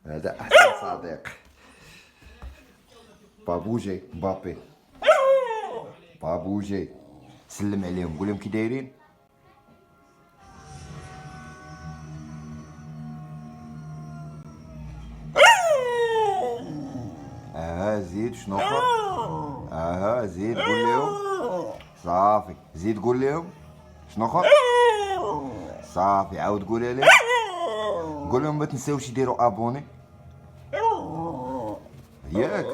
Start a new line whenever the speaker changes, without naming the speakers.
هذا احسن صديق. بابوجي مبابي. بابوجي سلم عليهم قول لهم كي دايرين. زيد شنو اخر. زيد قول لهم. صافي زيد قول لهم شنو اخر. صافي عاود قولها لهم. قول لهم ما تنساوش يديروا ابوني ياك.